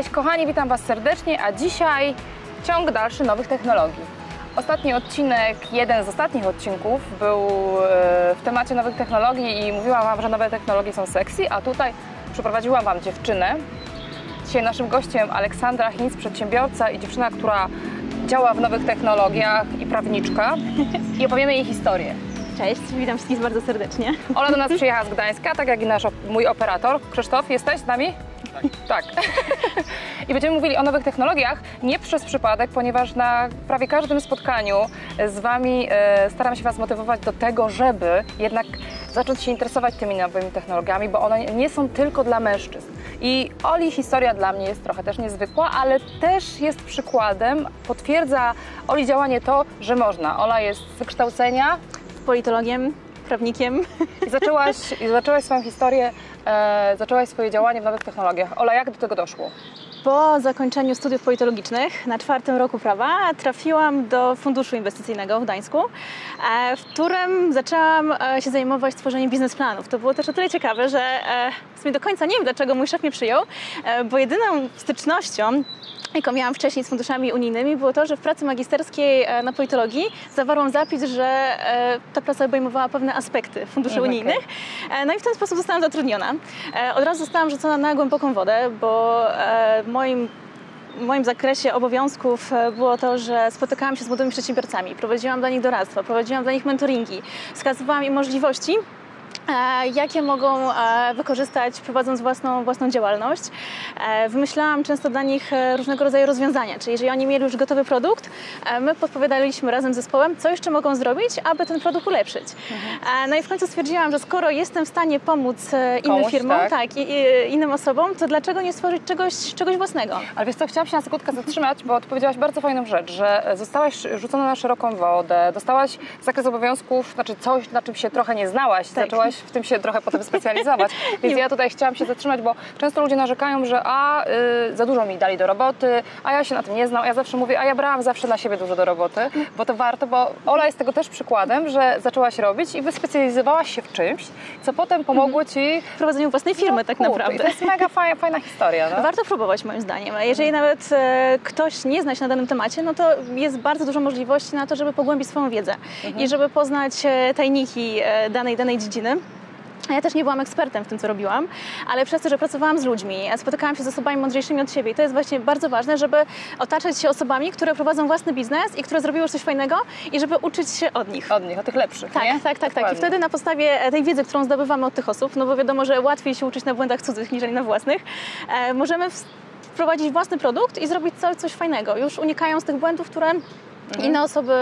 Cześć kochani, witam Was serdecznie, a dzisiaj ciąg dalszy nowych technologii. Ostatni odcinek, jeden z ostatnich odcinków był w temacie nowych technologii i mówiłam Wam, że nowe technologie są sexy, a tutaj przyprowadziłam Wam dziewczynę. Dzisiaj naszym gościem Aleksandra Hinz, przedsiębiorca i dziewczyna, która działa w nowych technologiach i prawniczka i opowiemy jej historię. Cześć, witam wszystkich bardzo serdecznie. Ola do nas przyjechała z Gdańska, tak jak i mój operator. Krzysztof, jesteś z nami? Tak. I będziemy mówili o nowych technologiach nie przez przypadek, ponieważ na prawie każdym spotkaniu z Wami staram się Was motywować do tego, żeby jednak zacząć się interesować tymi nowymi technologiami, bo one nie są tylko dla mężczyzn. I Oli historia dla mnie jest trochę też niezwykła, ale też jest przykładem, potwierdza Oli działanie to, że można. Ola jest z wykształcenia Politologiem, prawnikiem. I zaczęłaś swoją historię, zaczęłaś swoje działanie w nowych technologiach. Ola, jak do tego doszło? Po zakończeniu studiów politologicznych na 4. roku prawa trafiłam do funduszu inwestycyjnego w Gdańsku, w którym zaczęłam się zajmować tworzeniem biznesplanów. To było też o tyle ciekawe, że w sumie do końca nie wiem, dlaczego mój szef mnie przyjął, bo jedyną stycznością, jaką miałam wcześniej z funduszami unijnymi, było to, że w pracy magisterskiej na politologii zawarłam zapis, że ta praca obejmowała pewne aspekty funduszy unijnych. No i w ten sposób zostałam zatrudniona. Od razu zostałam rzucona na głęboką wodę, bo w moim zakresie obowiązków było to, że spotykałam się z młodymi przedsiębiorcami, prowadziłam dla nich doradztwo, prowadziłam dla nich mentoringi, wskazywałam im możliwości, jakie mogą wykorzystać prowadząc własną działalność. Wymyślałam często dla nich różnego rodzaju rozwiązania, czyli jeżeli oni mieli już gotowy produkt, my podpowiadaliśmy razem z zespołem, co jeszcze mogą zrobić, aby ten produkt ulepszyć. No i w końcu stwierdziłam, że skoro jestem w stanie pomóc innym firmom, i innym osobom, to dlaczego nie stworzyć czegoś własnego? Ale wiesz co, chciałam się na sekundkę zatrzymać, bo odpowiedziałaś bardzo fajną rzecz, że zostałaś rzucona na szeroką wodę, dostałaś zakres obowiązków, znaczy coś, na czym się trochę nie znałaś, zaczęłaś w tym się trochę potem specjalizować. Więc ja tutaj chciałam się zatrzymać, bo często ludzie narzekają, że za dużo mi dali do roboty, a ja się na tym nie znam. A ja zawsze mówię, a ja brałam zawsze na siebie dużo do roboty, bo to warto, bo Ola jest tego też przykładem, że zaczęłaś robić i wyspecjalizowałaś się w czymś, co potem pomogło Ci w prowadzeniu własnej firmy tak naprawdę. To jest mega fajna historia. No? Warto próbować moim zdaniem. Jeżeli nawet ktoś nie zna się na danym temacie, no to jest bardzo dużo możliwości na to, żeby pogłębić swoją wiedzę i żeby poznać tajniki danej dziedziny. Ja też nie byłam ekspertem w tym, co robiłam, ale przez to, że pracowałam z ludźmi, spotykałam się z osobami mądrzejszymi od siebie i to jest właśnie bardzo ważne, żeby otaczać się osobami, które prowadzą własny biznes i które zrobiły już coś fajnego i żeby uczyć się od nich. Od tych lepszych, nie? Tak. I wtedy na podstawie tej wiedzy, którą zdobywamy od tych osób, no bo wiadomo, że łatwiej się uczyć na błędach cudzych niż na własnych, możemy wprowadzić własny produkt i zrobić coś fajnego, już unikając tych błędów, które inne osoby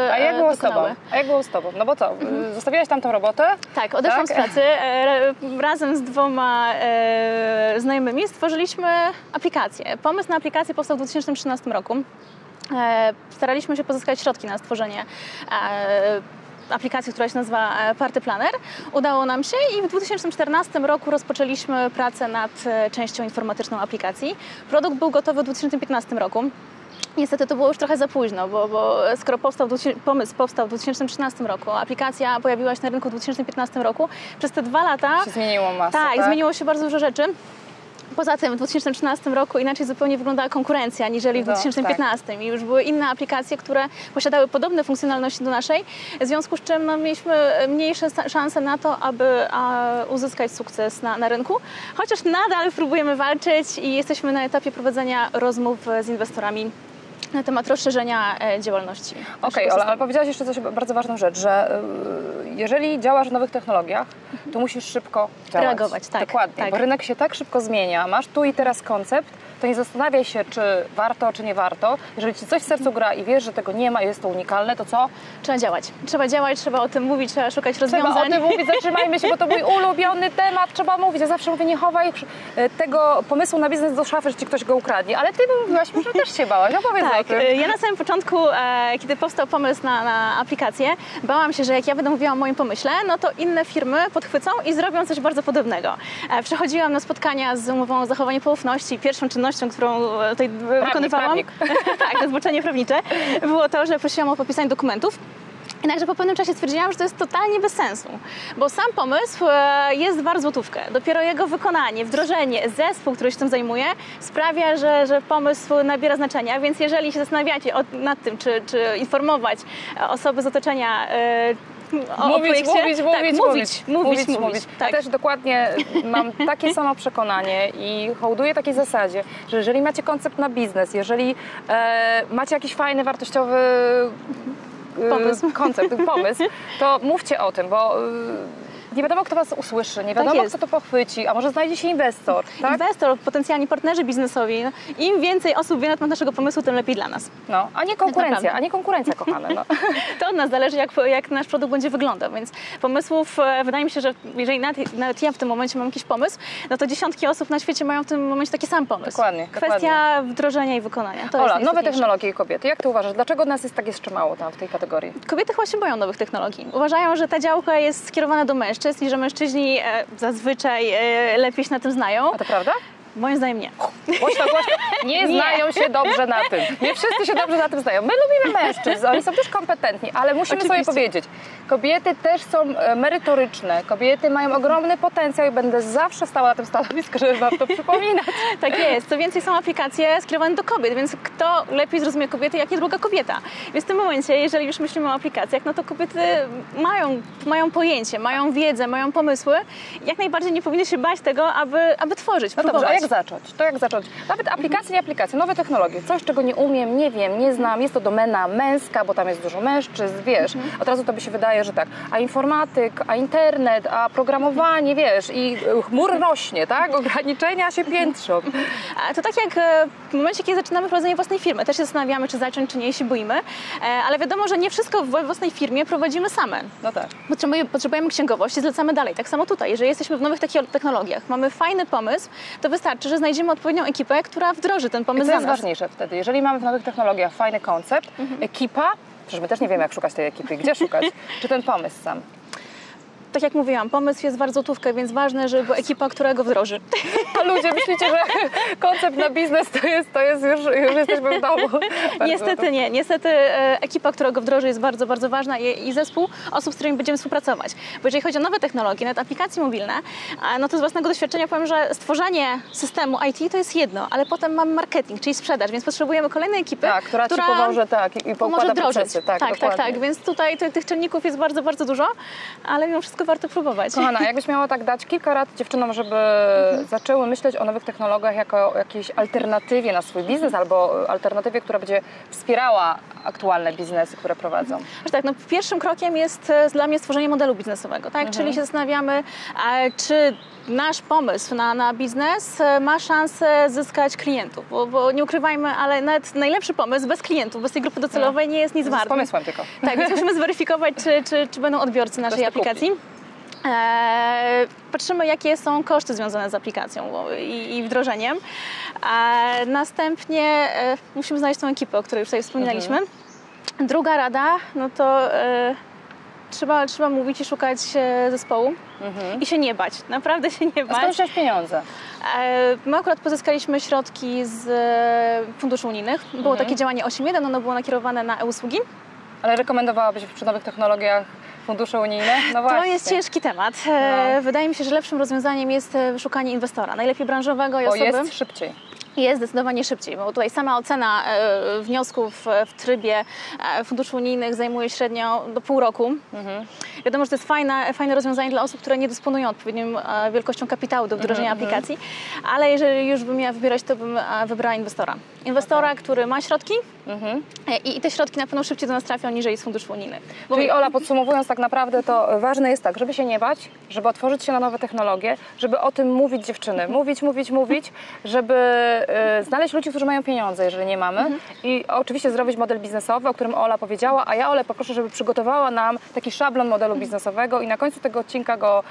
dokonały. A jak było z Tobą? No bo co, zostawiłaś tam tą robotę? Tak, odeszłam z pracy. Razem z 2 znajomymi stworzyliśmy aplikację. Pomysł na aplikację powstał w 2013 roku. Staraliśmy się pozyskać środki na stworzenie aplikacji, która się nazywa Party Planner. Udało nam się i w 2014 roku rozpoczęliśmy pracę nad częścią informatyczną aplikacji. Produkt był gotowy w 2015 roku. Niestety to było już trochę za późno, bo skoro pomysł powstał w 2013 roku, aplikacja pojawiła się na rynku w 2015 roku, przez te 2 lata się zmieniło masę, tak? Zmieniło się bardzo dużo rzeczy. Poza tym w 2013 roku inaczej zupełnie wyglądała konkurencja niżeli w 2015 i już były inne aplikacje, które posiadały podobne funkcjonalności do naszej, w związku z czym mieliśmy mniejsze szanse na to, aby uzyskać sukces na rynku, chociaż nadal próbujemy walczyć i jesteśmy na etapie prowadzenia rozmów z inwestorami na temat rozszerzenia działalności. Okej, Ola, ale powiedziałaś jeszcze coś, bardzo ważną rzecz, że jeżeli działasz w nowych technologiach, to musisz szybko działać. Reagować, tak. Dokładnie, bo rynek się tak szybko zmienia, masz tu i teraz koncept, to nie zastanawiaj się, czy warto, czy nie warto. Jeżeli Ci coś w sercu gra i wiesz, że tego nie ma, jest to unikalne, to co? Trzeba działać. Trzeba o tym mówić, trzeba szukać rozwiązań. Trzeba o tym mówić, zatrzymajmy się, bo to mój ulubiony temat, trzeba mówić. Ja zawsze mówię, nie chowaj tego pomysłu na biznes do szafy, że Ci ktoś go ukradnie. Ale Ty mówiłaś mi, że też się bałaś. Opowiedz o tym. Ja na samym początku, kiedy powstał pomysł na aplikację, bałam się, że jak ja będę mówiła o moim pomyśle, no to inne firmy podchwycą i zrobią coś bardzo podobnego. Przechodziłam na spotkania z umową o zachowanie poufności. Pierwszą czynnością, którą tutaj wykonywałam, tak, zboczenie prawnicze, było to, że prosiłam o podpisanie dokumentów Jednakże po pewnym czasie stwierdziłam, że to jest totalnie bez sensu, bo sam pomysł jest wart złotówkę. Dopiero jego wykonanie, wdrożenie, zespół, który się tym zajmuje, sprawia, że pomysł nabiera znaczenia, więc jeżeli się zastanawiacie nad tym, czy informować osoby z otoczenia Mówić. Tak. Ja też dokładnie mam takie samo przekonanie i hołduję takiej zasadzie, że jeżeli macie koncept na biznes, jeżeli macie jakiś fajny, wartościowy pomysł, to mówcie o tym, bo nie wiadomo, kto was usłyszy, nie wiadomo, kto to pochwyci, a może znajdzie się inwestor. Tak? Inwestor, potencjalni partnerzy biznesowi. No, im więcej osób wie na temat naszego pomysłu, tym lepiej dla nas. No, a nie konkurencja, kochane. No. To od nas zależy, jak nasz produkt będzie wyglądał, więc pomysłów, wydaje mi się, że jeżeli nawet ja w tym momencie mam jakiś pomysł, no to dziesiątki osób na świecie mają w tym momencie taki sam pomysł. Dokładnie. Kwestia wdrożenia i wykonania. To Ola, jest nowe technologie i kobiety. Jak ty uważasz, dlaczego nas jest tak jeszcze mało tam w tej kategorii? Kobiety chyba się boją nowych technologii. Uważają, że ta działka jest skierowana do mężczyzn i że mężczyźni zazwyczaj lepiej się na tym znają. A to prawda? Moim zdaniem nie. Głośno. Nie znają się dobrze na tym. Nie wszyscy się dobrze na tym znają. My lubimy mężczyzn, oni są też kompetentni, ale musimy sobie powiedzieć, kobiety też są merytoryczne, kobiety mają ogromny potencjał i będę zawsze stała na tym stanowisku, żeby wam to przypominać. Tak jest. Co więcej, są aplikacje skierowane do kobiet, więc kto lepiej zrozumie kobiety, jak nie druga kobieta. Więc w tym momencie, jeżeli już myślimy o aplikacjach, no to kobiety mają pojęcie, mają wiedzę, mają pomysły. Jak najbardziej nie powinny się bać tego, aby tworzyć, próbować. Dobrze, a jak zacząć? Nawet aplikacje, nie aplikacje, nowe technologie, coś, czego nie umiem, nie wiem, nie znam, jest to domena męska, bo tam jest dużo mężczyzn, wiesz, od razu tobie się wydaje, że tak, a informatyk, a internet, a programowanie, wiesz, i chmur rośnie, tak, ograniczenia się piętrzą. To tak jak w momencie, kiedy zaczynamy prowadzenie własnej firmy, też się zastanawiamy, czy zacząć, czy nie, się boimy, ale wiadomo, że nie wszystko we własnej firmie prowadzimy same. No tak. Potrzebujemy księgowości, zlecamy dalej. Tak samo tutaj, jeżeli jesteśmy w nowych technologiach, mamy fajny pomysł, to wystarczy, że znajdziemy odpowiednią ekipę, która wdroży ten pomysł za nas. Co jest ważniejsze wtedy? Jeżeli mamy w nowych technologiach fajny koncept, ekipa, przecież my też nie wiemy, jak szukać tej ekipy, gdzie szukać, czy ten pomysł sam? Tak jak mówiłam, pomysł jest wart złotówkę, więc ważne, żeby była ekipa, która go wdroży. A ludzie, myślicie, że koncept na biznes to jest już jesteśmy w domu? Niestety nie. Niestety ekipa, która go wdroży, jest bardzo, bardzo ważna i zespół osób, z którymi będziemy współpracować. Bo jeżeli chodzi o nowe technologie, nawet aplikacje mobilne, no to z własnego doświadczenia powiem, że stworzenie systemu IT to jest jedno, ale potem mamy marketing, czyli sprzedaż, więc potrzebujemy kolejnej ekipy, która ci pomoże i poukłada procesy. Tak. Więc tutaj tych czynników jest bardzo, bardzo dużo, ale mimo wszystko warto próbować. Kochana, jakbyś miała tak dać kilka rad dziewczynom, żeby zaczęły myśleć o nowych technologiach jako jakiejś alternatywie na swój biznes albo alternatywie, która będzie wspierała aktualne biznesy, które prowadzą? Tak, no pierwszym krokiem jest dla mnie stworzenie modelu biznesowego, tak? Czyli się zastanawiamy, czy nasz pomysł na biznes ma szansę zyskać klientów, bo nie ukrywajmy, ale nawet najlepszy pomysł bez klientów, bez tej grupy docelowej nie jest nic wart. Z pomysłem tylko. Tak, więc musimy zweryfikować, czy będą odbiorcy naszej aplikacji. Patrzymy, jakie są koszty związane z aplikacją i wdrożeniem. Następnie musimy znaleźć tą ekipę, o której już tutaj wspominaliśmy. Druga rada, no to trzeba mówić i szukać zespołu i się nie bać, naprawdę się nie bać. A skąd wziąć pieniądze? My akurat pozyskaliśmy środki z funduszy unijnych. Było takie działanie 8.1, ono było nakierowane na e-usługi. Ale rekomendowałabyś przy nowych technologiach fundusze unijne? No właśnie. To jest ciężki temat. Wydaje mi się, że lepszym rozwiązaniem jest szukanie inwestora, najlepiej branżowego i osoby. Jest szybciej. Jest zdecydowanie szybciej, bo tutaj sama ocena wniosków w trybie funduszy unijnych zajmuje średnio do pół roku. Wiadomo, że to jest fajne rozwiązanie dla osób, które nie dysponują odpowiednią wielkością kapitału do wdrożenia aplikacji, ale jeżeli już bym miała wybierać, to bym wybrała inwestora. Inwestora, który ma środki i te środki na pewno szybciej do nas trafią niżeli z funduszy unijnych. Czyli Ola, podsumowując tak naprawdę, to ważne jest tak, żeby się nie bać, żeby otworzyć się na nowe technologie, żeby o tym mówić dziewczyny, mówić, żeby znaleźć ludzi, którzy mają pieniądze, jeżeli nie mamy i oczywiście zrobić model biznesowy, o którym Ola powiedziała, a ja Olę poproszę, żeby przygotowała nam taki szablon modelu biznesowego i na końcu tego odcinka go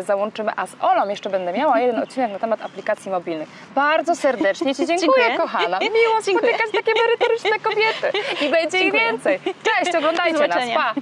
załączymy, a z Olą jeszcze będę miała jeden odcinek na temat aplikacji mobilnych. Bardzo serdecznie Ci dziękuję. Kochana. Miło spotykać takie merytoryczne kobiety i będzie ich więcej. Cześć, oglądajcie nas. Pa!